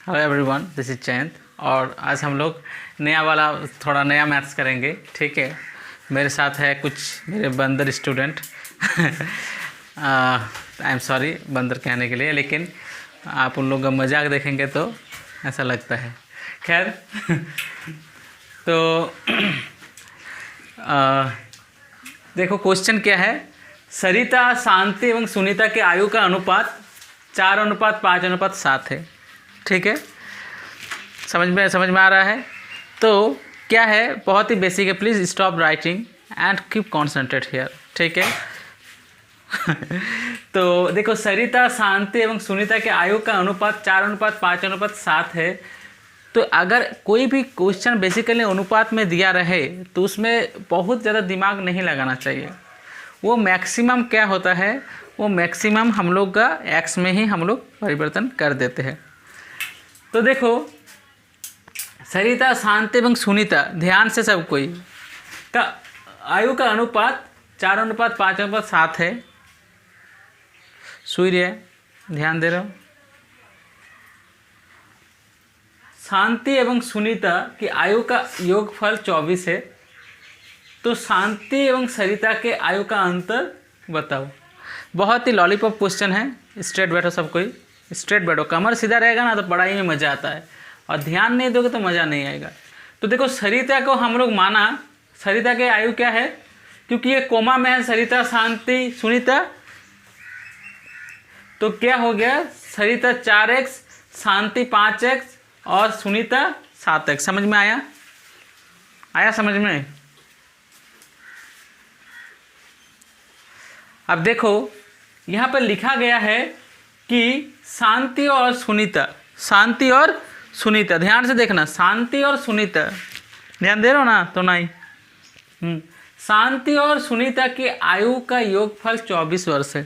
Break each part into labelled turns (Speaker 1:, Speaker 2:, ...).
Speaker 1: Hello everyone, this is Jayant और आज हम लोग नया वाला थोड़ा नया मैथ्स करेंगे। ठीक है, मेरे साथ है कुछ मेरे बंदर स्टूडेंट। आई एम सॉरी बंदर कहने के लिए, लेकिन आप उन लोगों का मजाक देखेंगे तो ऐसा लगता है। खैर तो देखो क्वेश्चन क्या है। सरिता, शांति एवं सुनीता के आयु का अनुपात 4:5:7 है। ठीक है, समझ में आ रहा है। तो क्या है, बहुत ही बेसिक है। Please stop writing and keep concentrate here. ठीक है। तो देखो, सरिता, शांति एवं सुनीता के आयु का अनुपात 4:5:7 है। तो अगर कोई भी क्वेश्चन बेसिकली अनुपात में दिया रहे तो उसमें बहुत ज़्यादा दिमाग नहीं लगाना चाहिए। वो मैक्सिमम क्या होता है, वो मैक्सिमम हम लोग का एक्स में ही हम लोग परिवर्तन कर देते हैं। तो देखो, सरिता, शांति एवं सुनीता, ध्यान से सब कोई का आयु का अनुपात 4:5:7 है। सूर्य, ध्यान दे रहे हो। शांति एवं सुनीता की आयु का योगफल 24 है। तो शांति एवं सरिता के आयु का अंतर बताओ। बहुत ही लॉलीपॉप क्वेश्चन है। स्ट्रेट बैठो सब कोई, स्ट्रेट बैठो। कमर सीधा रहेगा ना तो पढ़ाई में मज़ा आता है, और ध्यान नहीं दोगे तो मज़ा नहीं आएगा। तो देखो, सरिता को हम लोग माना, सरिता के आयु क्या है, क्योंकि ये कोमा में है। सरिता, शांति, सुनीता, तो क्या हो गया, सरिता 4x, शांति 5x और सुनीता 7x। समझ में आया समझ में। अब देखो, यहाँ पर लिखा गया है कि शांति और सुनीता, ध्यान से देखना, शांति और सुनीता, ध्यान दे रहे हो ना तो नहीं। शांति और सुनीता की आयु का योगफल 24 वर्ष है।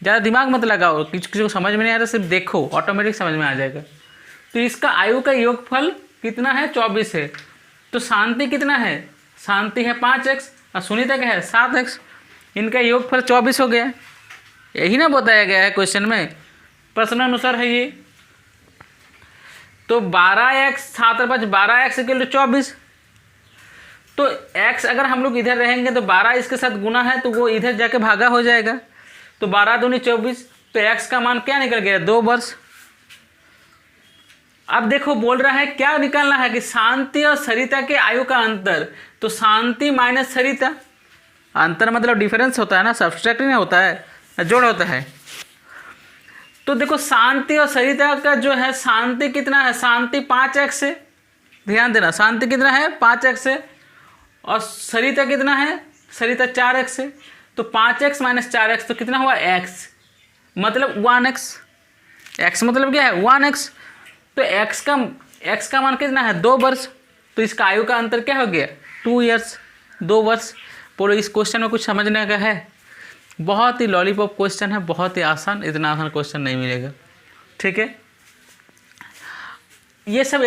Speaker 1: ज़्यादा दिमाग मत लगाओ, किसी को समझ में नहीं आ रहा, सिर्फ देखो, ऑटोमेटिक समझ में आ जाएगा। तो इसका आयु का योगफल कितना है, 24 है। तो शांति कितना है, शांति है 5x और सुनीता क्या है 7x। इनका योगफल 24 हो गया। यही ना बताया गया है क्वेश्चन में, प्रश्न अनुसार है ये। तो 12x 7/5 12x = 24। तो x अगर हम लोग इधर रहेंगे तो 12 इसके साथ गुना है तो वो इधर जाके भागा हो जाएगा। तो 12 दूनी 24। तो x का मान क्या निकल गया, 2 वर्ष। अब देखो, बोल रहा है क्या निकालना है कि शांति और सरिता के आयु का अंतर। तो शांति माइनस सरिता, अंतर मतलब डिफरेंस होता है ना, सब्सट्रैक्ट नहीं होता है, जोड़ होता है। तो देखो, शांति और सरिता का जो है, शांति कितना है, शांति 5x है। ध्यान देना, शांति कितना है 5x है, और सरिता कितना है, सरिता 4x है। तो 5x - 4x तो कितना हुआ, x मतलब 1x। x मतलब क्या है, 1x। तो x का मान कितना है, 2 वर्ष। तो इसका आयु का अंतर क्या हो गया, 2 ईयर्स, 2 वर्ष। बोलो, इस क्वेश्चन में कुछ समझने का है। बहुत ही लॉलीपॉप क्वेश्चन है, बहुत ही आसान। इतना आसान क्वेश्चन नहीं मिलेगा। ठीक है, ये सब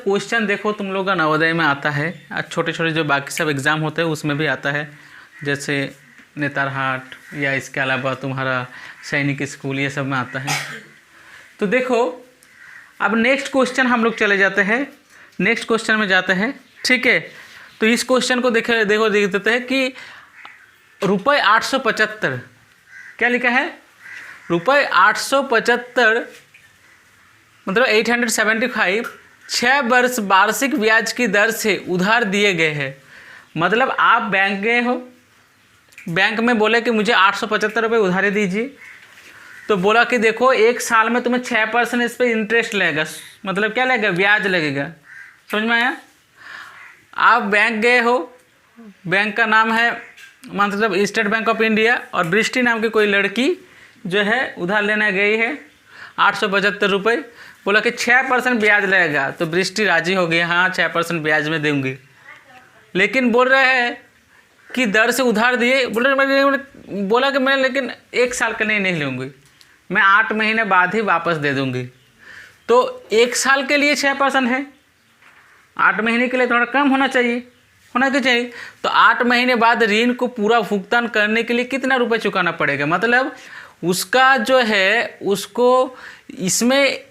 Speaker 1: क्वेश्चन देखो तुम लोग का नवोदय में आता है। छोटे छोटे जो बाकी सब एग्ज़ाम होते हैं उसमें भी आता है, जैसे नेतरहाट या इसके अलावा तुम्हारा सैनिक स्कूल, ये सब में आता है। तो देखो, अब नेक्स्ट क्वेश्चन हम लोग चले जाते हैं, नेक्स्ट क्वेश्चन में जाते हैं। ठीक है, तो इस क्वेश्चन को देख देते हैं कि ₹875, क्या लिखा है, ₹875 मतलब 875 6 वर्ष वार्षिक ब्याज की दर से उधार दिए गए हैं। मतलब आप बैंक गए हो, बैंक में बोले कि मुझे 875 रुपये उधारी दीजिए। तो बोला कि देखो, 1 साल में तुम्हें 6% इस पर इंटरेस्ट लगेगा, मतलब क्या लगेगा, ब्याज लगेगा। समझ में आया। आप बैंक गए हो, बैंक का नाम है मतलब स्टेट बैंक ऑफ इंडिया, और बृष्टि नाम की कोई लड़की जो है उधार लेने गई है 875 रुपये। बोला कि 6% ब्याज लगेगा। तो बृष्टि राजी हो गई, हाँ 6% ब्याज में दूंगी। लेकिन बोल रहे हैं कि दर से उधार दिए, बोला कि मैं लेकिन 1 साल के लिए नहीं लूँगी, मैं 8 महीने बाद ही वापस दे दूँगी। तो 1 साल के लिए 6% है, 8 महीने के लिए थोड़ा कम होना चाहिए। तो 8 महीने बाद ऋण को पूरा भुगतान करने के लिए कितना रुपए चुकाना पड़ेगा, मतलब उसका जो है उसको इसमें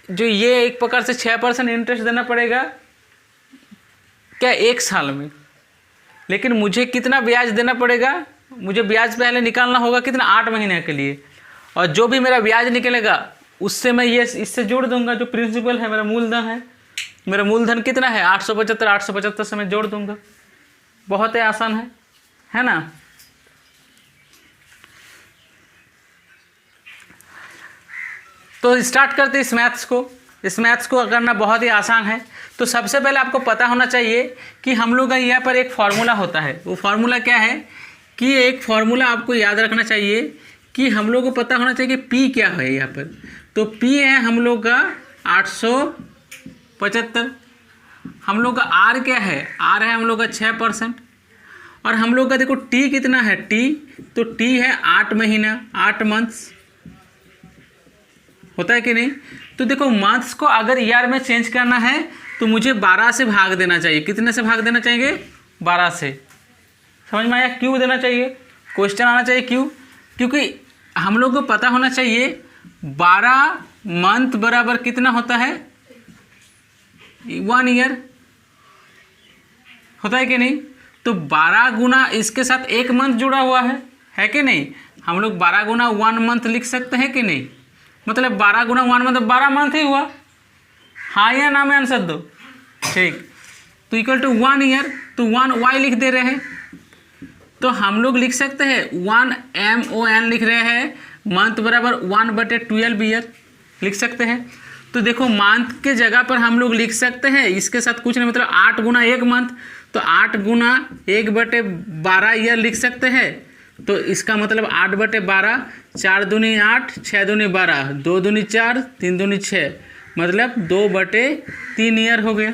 Speaker 1: जो ये एक प्रकार से 6% इंटरेस्ट देना पड़ेगा क्या 1 साल में, लेकिन मुझे कितना ब्याज देना पड़ेगा, मुझे ब्याज पहले निकालना होगा कितना 8 महीने के लिए, और जो भी मेरा ब्याज निकलेगा उससे मैं ये इससे जोड़ दूंगा, जो प्रिंसिपल है मेरा मूलधन है, मेरा मूलधन कितना है 875 से मैं जोड़ दूंगा। बहुत ही आसान है ना। तो स्टार्ट करते इस मैथ्स को। इस मैथ्स को करना बहुत ही आसान है। तो सबसे पहले आपको पता होना चाहिए कि हम लोग का यहाँ पर एक फार्मूला होता है। वो फार्मूला क्या है कि एक फार्मूला आपको याद रखना चाहिए कि हम लोग को पता होना चाहिए कि P क्या है यहाँ पर। तो P है हम लोग का 875, हम लोग का R क्या है, R है हम लोग का 6%, और हम लोग का देखो T कितना है, T तो T है 8 महीना, 8 मंथ्स, होता है कि नहीं। तो देखो मंथ्स को अगर ईयर में चेंज करना है तो मुझे 12 से भाग देना चाहिए। कितने से भाग देना चाहिए, 12 से। समझ में आया क्यों देना चाहिए, क्वेश्चन आना चाहिए क्यों, क्योंकि हम लोग को पता होना चाहिए 12 मंथ बराबर कितना होता है 1 ईयर, होता है कि नहीं। तो 12 गुना इसके साथ 1 मंथ जुड़ा हुआ है कि नहीं। हम लोग 12 गुना 1 मंथ लिख सकते हैं कि नहीं, मतलब 12 गुना 1 मतलब 12 मंथ ही हुआ। हाँ या ना में आंसर दो। ठीक, तो इक्वल टू 1 ईयर, तो 1 वाई लिख दे रहे हैं। तो हम लोग लिख सकते हैं 1 MON लिख रहे हैं, मंथ बराबर 1/12 ईयर लिख सकते हैं। तो देखो मंथ के जगह पर हम लोग लिख सकते हैं इसके साथ कुछ नहीं, मतलब 8 गुना 1 मंथ, तो 8 गुना 1/12 ईयर लिख सकते हैं। तो इसका मतलब 8/12, 4 दूनी 8, 6 दूनी 12, 2 दूनी 4, 3 दूनी 6, मतलब 2/3 ईयर हो गया।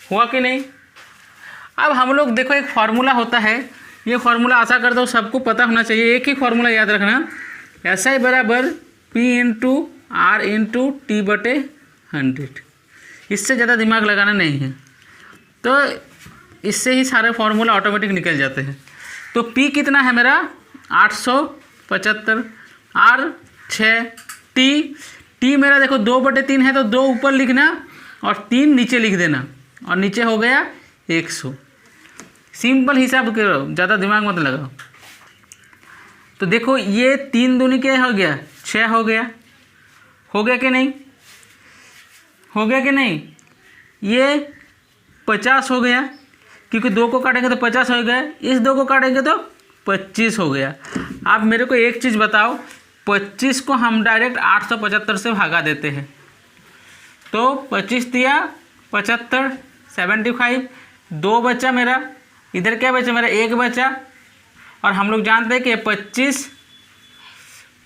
Speaker 1: हुआ कि नहीं। अब हम लोग देखो एक फार्मूला होता है, ये फार्मूला आशा करता हूँ सबको पता होना चाहिए। एक ही फार्मूला याद रखना, SI बराबर P into R into T/100। इससे ज़्यादा दिमाग लगाना नहीं है, तो इससे ही सारे फार्मूला ऑटोमेटिक निकल जाते हैं। तो P कितना है मेरा 875, R 6, T मेरा देखो 2/3 है, तो 2 ऊपर लिखना और 3 नीचे लिख देना, और नीचे हो गया 100। सिंपल हिसाब करो, ज़्यादा दिमाग मत लगाओ। तो देखो ये 3 दूनी क्या हो गया 6 हो गया, हो गया कि नहीं, हो गया कि नहीं। ये 50 हो गया, क्योंकि 2 को काटेंगे तो 50 हो गया, इस 2 को काटेंगे तो 25 हो गया। आप मेरे को एक चीज़ बताओ, 25 को हम डायरेक्ट 875 से भागा देते हैं, तो 25 दिया 75, 75, 2 बचा मेरा, इधर क्या बचा मेरा 1 बचा, और हम लोग जानते हैं कि 25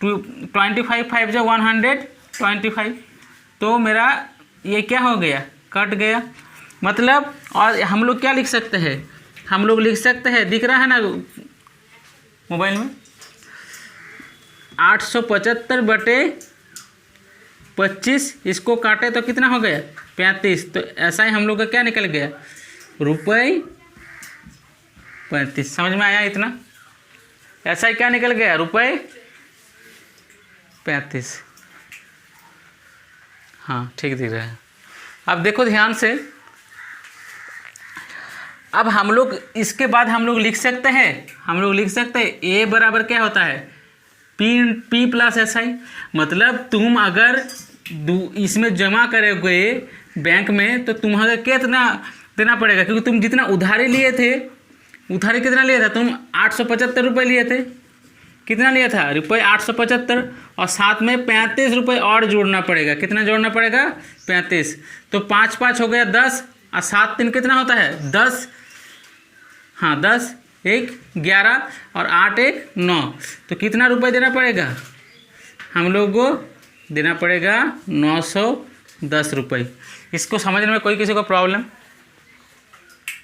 Speaker 1: 25 5 जो 125, तो मेरा ये क्या हो गया कट गया। मतलब और हम लोग क्या लिख सकते हैं, हम लोग लिख सकते हैं, दिख रहा है ना मोबाइल में, 875/25, इसको काटे तो कितना हो गया 35। तो ऐसा ही हम लोग का क्या निकल गया ₹35। समझ में आया इतना, ऐसा ही क्या निकल गया ₹35। हाँ ठीक दिख रहा है। अब देखो ध्यान से, अब हम लोग इसके बाद हम लोग लिख सकते हैं, A बराबर क्या होता है P प्लस SI। मतलब तुम अगर इसमें जमा करोगे बैंक में, तो तुम्हारा कितना देना पड़ेगा, क्योंकि तुम जितना उधारी लिए थे, उधारी कितना लिया था तुम 875 रुपये लिए थे, कितना लिया था रुपये 875, और साथ में 35 रुपये और जोड़ना पड़ेगा। कितना जोड़ना पड़ेगा 35, तो 5 5 हो गया 10, और 7 3 कितना होता है 10, हाँ 10 1 11, और 8 1 9, तो कितना रुपये देना पड़ेगा, हम लोग को देना पड़ेगा 910 रुपये। इसको समझने में कोई किसी को प्रॉब्लम,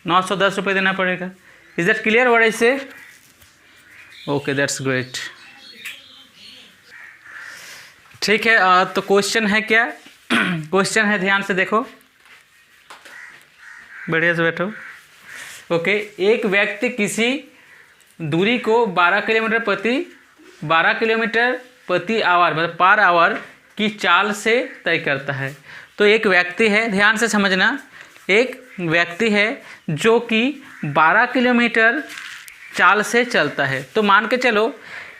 Speaker 1: 910 रुपये देना पड़ेगा। Is that clear what I say? Okay that's great. ठीक है, तो क्वेश्चन है क्या, क्वेश्चन है, ध्यान से देखो, बढ़िया से बैठो। ओके, एक व्यक्ति किसी दूरी को 12 किलोमीटर प्रति आवर मतलब पर आवर की चाल से तय करता है। तो एक व्यक्ति है, ध्यान से समझना, एक व्यक्ति है जो कि 12 किलोमीटर चाल से चलता है। तो मान के चलो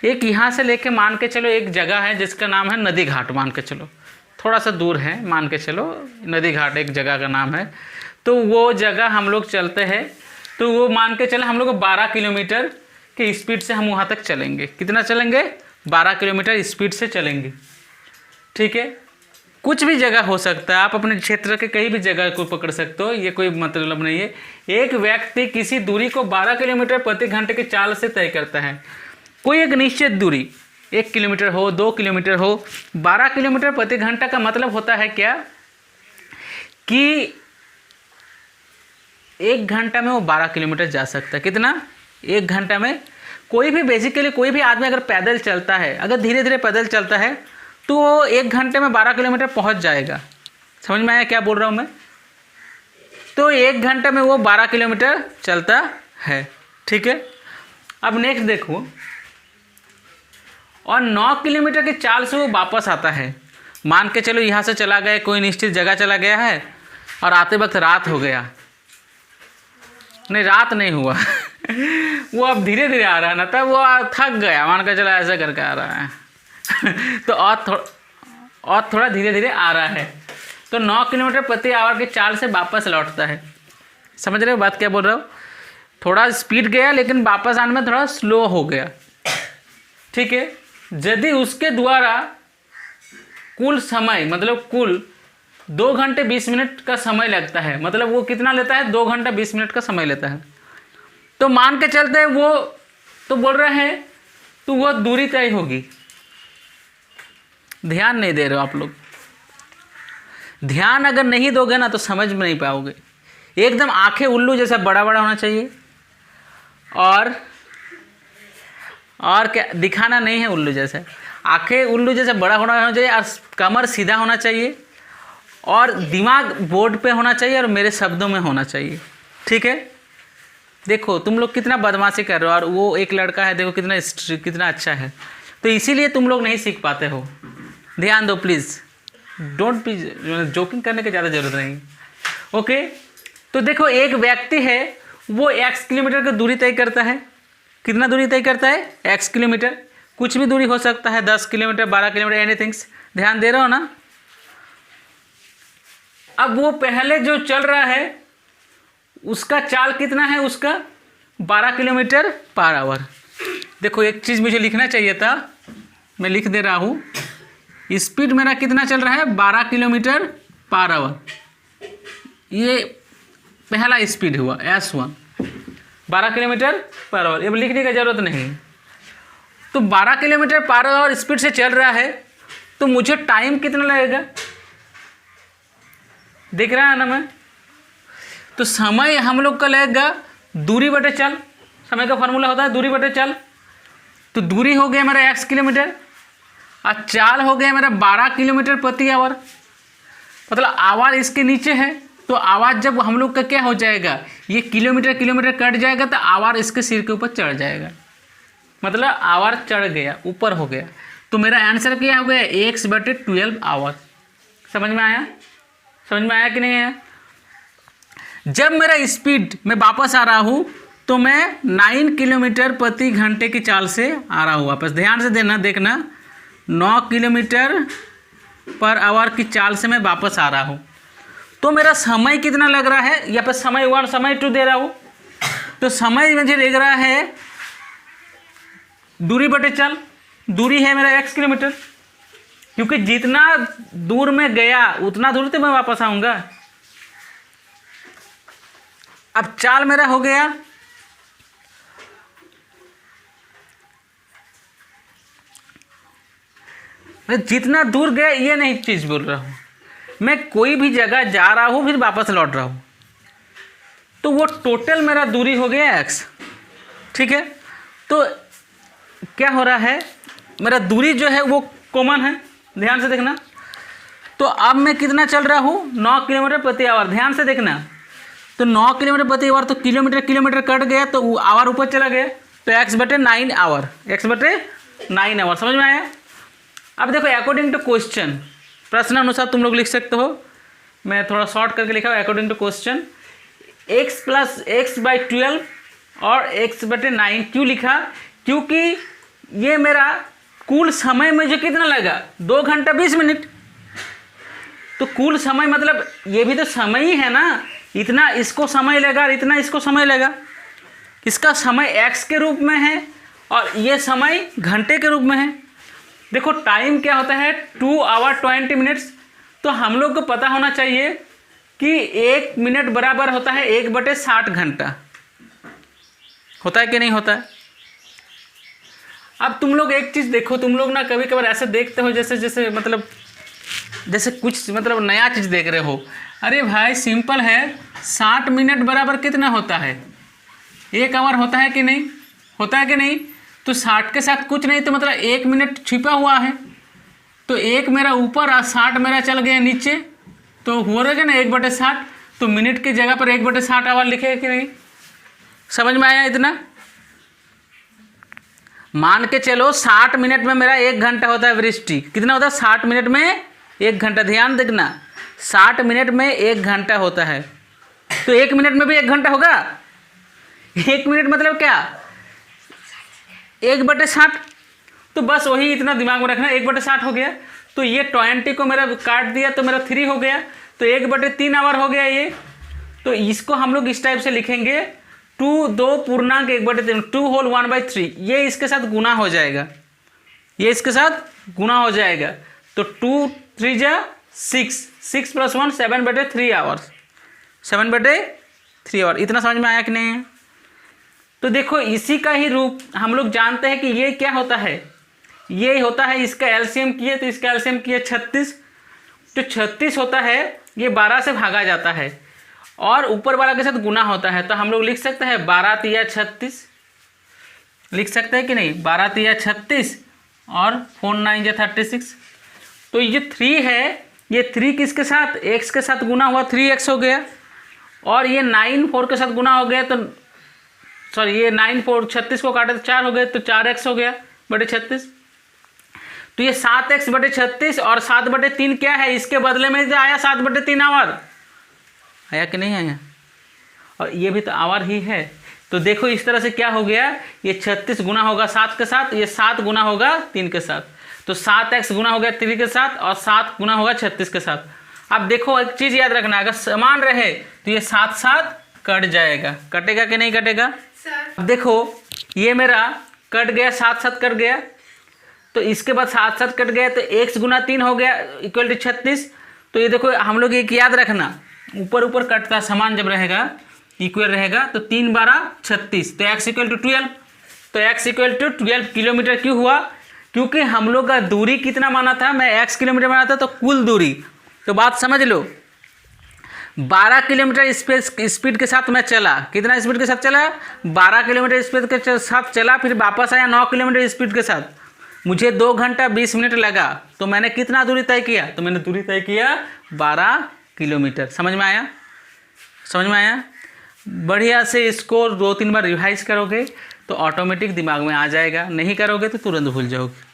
Speaker 1: एक यहाँ से लेके मान के चलो एक जगह है जिसका नाम है नदी घाट, मान के चलो थोड़ा सा दूर है, मान के चलो नदी घाट एक जगह का नाम है। तो वो जगह हम लोग चलते हैं, तो वो मान के चले हम लोग 12 किलोमीटर की स्पीड से हम वहाँ तक चलेंगे। कितना चलेंगे? 12 किलोमीटर स्पीड से चलेंगे। ठीक है, कुछ भी जगह हो सकता है, आप अपने क्षेत्र के कहीं भी जगह को पकड़ सकते हो, ये कोई मतलब नहीं है। एक व्यक्ति किसी दूरी को 12 किलोमीटर प्रति घंटे की चाल से तय करता है। कोई एक निश्चित दूरी 1 किलोमीटर हो, 2 किलोमीटर हो, 12 किलोमीटर प्रति घंटा का मतलब होता है क्या कि 1 घंटा में वो 12 किलोमीटर जा सकता है। कितना? 1 घंटा में। कोई भी बेसिकली कोई भी आदमी अगर पैदल चलता है, अगर धीरे धीरे पैदल चलता है तो वो 1 घंटे में 12 किलोमीटर पहुंच जाएगा। समझ में आया क्या बोल रहा हूँ मैं? तो 1 घंटे में वो 12 किलोमीटर चलता है। ठीक है, अब नेक्स्ट देखो, और 9 किलोमीटर की चाल से वो वापस आता है। मान के चलो यहाँ से चला गया, कोई निश्चित जगह चला गया है और आते वक्त रात हो गया, नहीं रात नहीं हुआ वो अब धीरे धीरे आ रहा है ना, तब वो थक गया, मान के चलो ऐसा करके आ रहा है तो और थोड़ा धीरे धीरे आ रहा है, तो 9 किलोमीटर प्रति आवर की चाल से वापस लौटता है। समझ रहे हो बात क्या बोल रहा हूँ? थोड़ा स्पीड गया लेकिन वापस आने में थोड़ा स्लो हो गया। ठीक है, यदि उसके द्वारा कुल समय मतलब कुल 2 घंटे 20 मिनट का समय लगता है, मतलब वो कितना लेता है? 2 घंटा 20 मिनट का समय लेता है। तो मान के चलते हैं वो, तो बोल रहे हैं तो वो दूरी तय होगी। ध्यान नहीं दे रहे हो आप लोग। ध्यान अगर नहीं दोगे ना तो समझ में नहीं पाओगे। एकदम आंखें उल्लू जैसा बड़ा बड़ा होना चाहिए, और क्या दिखाना नहीं है उल्लू जैसा, आंखें उल्लू जैसा बड़ा होना चाहिए, और कमर सीधा होना चाहिए, और दिमाग बोर्ड पे होना चाहिए और मेरे शब्दों में होना चाहिए। ठीक है, देखो तुम लोग कितना बदमाशी कर रहे हो, और वो एक लड़का है देखो कितना अच्छा है, तो इसीलिए तुम लोग नहीं सीख पाते हो। ध्यान दो प्लीज़, डोंट प्लीज, जोकिंग करने की ज़्यादा ज़रूरत नहीं। ओके, तो देखो एक व्यक्ति है वो x किलोमीटर की दूरी तय करता है। कितना दूरी तय करता है? x kilometre. कुछ भी दूरी हो सकता है, 10 किलोमीटर, 12 किलोमीटर, एनीथिंग्स। ध्यान दे रहे हो ना? अब वो पहले जो चल रहा है उसका चाल कितना है? उसका 12 किलोमीटर पर आवर। देखो एक चीज़ मुझे लिखना चाहिए था, मैं लिख दे रहा हूँ। स्पीड मेरा कितना चल रहा है? 12 किलोमीटर पर आवर। ये पहला स्पीड हुआ S1, 12 किलोमीटर पर आवर। अब लिखने की ज़रूरत नहीं। तो 12 किलोमीटर पर आवर स्पीड से चल रहा है, तो मुझे टाइम कितना लगेगा? दिख रहा है ना मैं? तो समय हम लोग का लगेगा दूरी बटे चल। समय का फॉर्मूला होता है दूरी बटे चल। तो दूरी हो गया मेरा x किलोमीटर, और चाल हो गया मेरा 12 किलोमीटर प्रति आवर। मतलब आवर इसके नीचे है, तो आवाज़ जब हम लोग का क्या हो जाएगा, ये किलोमीटर किलोमीटर कट जाएगा तो आवर इसके सिर के ऊपर चढ़ जाएगा, मतलब आवर चढ़ गया, ऊपर हो गया। तो मेरा आंसर क्या हो गया? x/12 our. समझ में आया? समझ में आया कि नहीं आया? जब मेरा स्पीड में वापस आ रहा हूँ तो मैं 9 किलोमीटर प्रति घंटे की चाल से आ रहा हूँ वापस। ध्यान से देखना 9 किलोमीटर पर आवर की चाल से मैं वापस आ रहा हूँ। तो मेरा समय कितना लग रहा है? यहाँ पर समय 1 समय 2 दे रहा हूँ, तो समय मुझे लग रहा है दूरी बटे चल। दूरी है मेरा x किलोमीटर, क्योंकि जितना दूर में गया उतना दूर तो मैं वापस आऊँगा। अब चाल मेरा हो गया जितना दूर गया, ये नहीं चीज़ बोल रहा हूँ मैं, कोई भी जगह जा रहा हूँ फिर वापस लौट रहा हूँ, तो वो टोटल मेरा दूरी हो गया x। ठीक है, तो क्या हो रहा है, मेरा दूरी जो है वो कॉमन है। ध्यान से देखना, तो अब मैं कितना चल रहा हूँ? 9 किलोमीटर प्रति आवर। ध्यान से देखना, तो 9 किलोमीटर प्रति आवर, तो किलोमीटर किलोमीटर कट गया तो आवर ऊपर चला गया, तो x/9 आवर, x/9 आवर। समझ में आया? अब देखो अकॉर्डिंग टू क्वेश्चन, प्रश्न अनुसार तुम लोग लिख सकते हो, मैं थोड़ा शॉर्ट करके लिखा हूँ according to question. x plus x by 12 और x बटे 9 क्यों लिखा? क्योंकि ये मेरा कुल समय मुझे कितना लगा, 2 घंटा 20 मिनट। तो कुल समय मतलब ये भी तो समय ही है ना, इतना इसको समय लगा और इतना इसको समय लगा। इसका समय x के रूप में है और ये समय घंटे के रूप में है। देखो टाइम क्या होता है, 2 आवर 20 मिनट्स। तो हम लोग को पता होना चाहिए कि 1 मिनट बराबर होता है 1/60 घंटा। होता है कि नहीं होता है? अब तुम लोग एक चीज़ देखो, तुम लोग ना कभी कभार ऐसे देखते हो जैसे मतलब जैसे कुछ मतलब नया चीज़ देख रहे हो। अरे भाई सिंपल है, 60 मिनट बराबर कितना होता है, 1 आवर होता है कि नहीं, होता है कि नहीं? तो 60 के साथ कुछ नहीं, तो मतलब 1 मिनट छिपा हुआ है। तो 1 मेरा ऊपर और 60 मेरा चल गया नीचे, तो हो रहेगा ना 1/60। तो मिनट की जगह पर 1/60 आवर लिखे कि नहीं? समझ में आया इतना? मान के चलो 60 मिनट में मेरा 1 घंटा होता है वृष्टि। कितना होता है? 60 मिनट में 1 घंटा। ध्यान देखना, 60 मिनट में 1 घंटा होता है। तो 1 मिनट में भी 1 घंटा होगा। 1 मिनट मतलब क्या, 1/60। तो बस वही इतना दिमाग में रखना, 1/60 हो गया। तो ये 20 को मेरा काट दिया तो मेरा 3 हो गया, तो 1/3 आवर हो गया ये। तो इसको हम लोग इस टाइप से लिखेंगे, 2 पूर्णांक 1/3, 2 होल 1/3। ये इसके साथ गुना हो जाएगा, ये इसके साथ गुना हो जाएगा। तो 2 3 जा 6, 6 + 1 7/3 आवर्स, 7/3 आवर। इतना समझ में आया कि नहीं? तो देखो इसी का ही रूप हम लोग जानते हैं कि ये क्या होता है, ये होता है इसका एलसीएम किए तो इसका एलसीएम किए 36। तो 36 होता है, ये 12 से भागा जाता है और ऊपर वाला के साथ गुना होता है। तो हम लोग लिख सकते हैं 12 तिया 36, लिख सकते हैं कि नहीं? 12 तिया 36 और 4 9 जा 36। तो ये 3 है, ये 3 किसके साथ, x के साथ गुना हुआ 3x हो गया। और ये 9 4 के साथ गुना हो गया, तो सॉरी ये 9 4 36 को काटे तो 4 हो गए, तो 4x हो गया बटे 36। तो ये 7x/36 और 7/3 क्या है, इसके बदले में जो आया 7/3 आवर, आया कि नहीं आया? और ये भी तो आवर ही है। तो देखो इस तरह से क्या हो गया, ये 36 गुना होगा 7 के साथ, ये 7 गुना होगा 3 के साथ। तो 7x गुना हो गया 3 के साथ और 7 गुना होगा 36 के साथ। अब देखो एक चीज़ याद रखना, अगर समान रहे तो ये 7 7 कट जाएगा, कटेगा कि नहीं कटेगा? अब देखो ये मेरा कट गया, 7 7 कट गया। तो इसके बाद 7 7 कट गया, तो x गुना 3 हो गया = 36। तो ये देखो हम लोग एक याद रखना, ऊपर ऊपर कटता समान जब रहेगा, इक्वल रहेगा, तो 3 12 36, तो x = 12। तो x = 12 किलोमीटर क्यों हुआ? क्योंकि हम लोग का दूरी कितना माना था, मैं x किलोमीटर माना था, तो कुल दूरी। तो बात समझ लो, 12 किलोमीटर स्पीड के साथ मैं चला। कितना स्पीड के साथ चला? 12 किलोमीटर स्पीड के साथ चला, फिर वापस आया 9 किलोमीटर स्पीड के साथ। मुझे 2 घंटा 20 मिनट लगा। तो मैंने कितना दूरी तय किया? तो मैंने दूरी तय किया 12 किलोमीटर। समझ में आया? समझ में आया? बढ़िया से इसको 2-3 बार रिवाइज करोगे तो ऑटोमेटिक दिमाग में आ जाएगा, नहीं करोगे तो तुरंत भूल जाओगे।